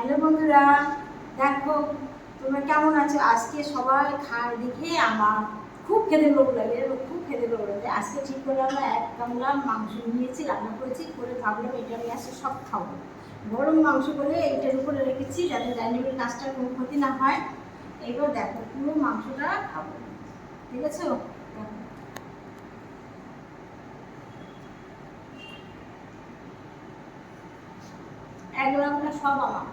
Hello বন্ধুরা, দেখো তোমরা কেমন আছো? আজকে সবাই খায় দেখে আমার খুব খেতে লোভ লাগে, আজকে ঠিক করে আমরা 1 গামলা মাংস নিয়েছি, রান্না করেছি, করে ভাবলাম এটা নিয়ে আসে সব খাবো। গরম মাংস বলে এইটার উপরে রেখেছি যাতে ডাইনিং টেবিলের কাজটা কোনো ক্ষতি না হয়। এইবার দেখো পুরো মাংসটা খাবো, ঠিক আছে? দেখো 1 গ্রামটা সব আমার।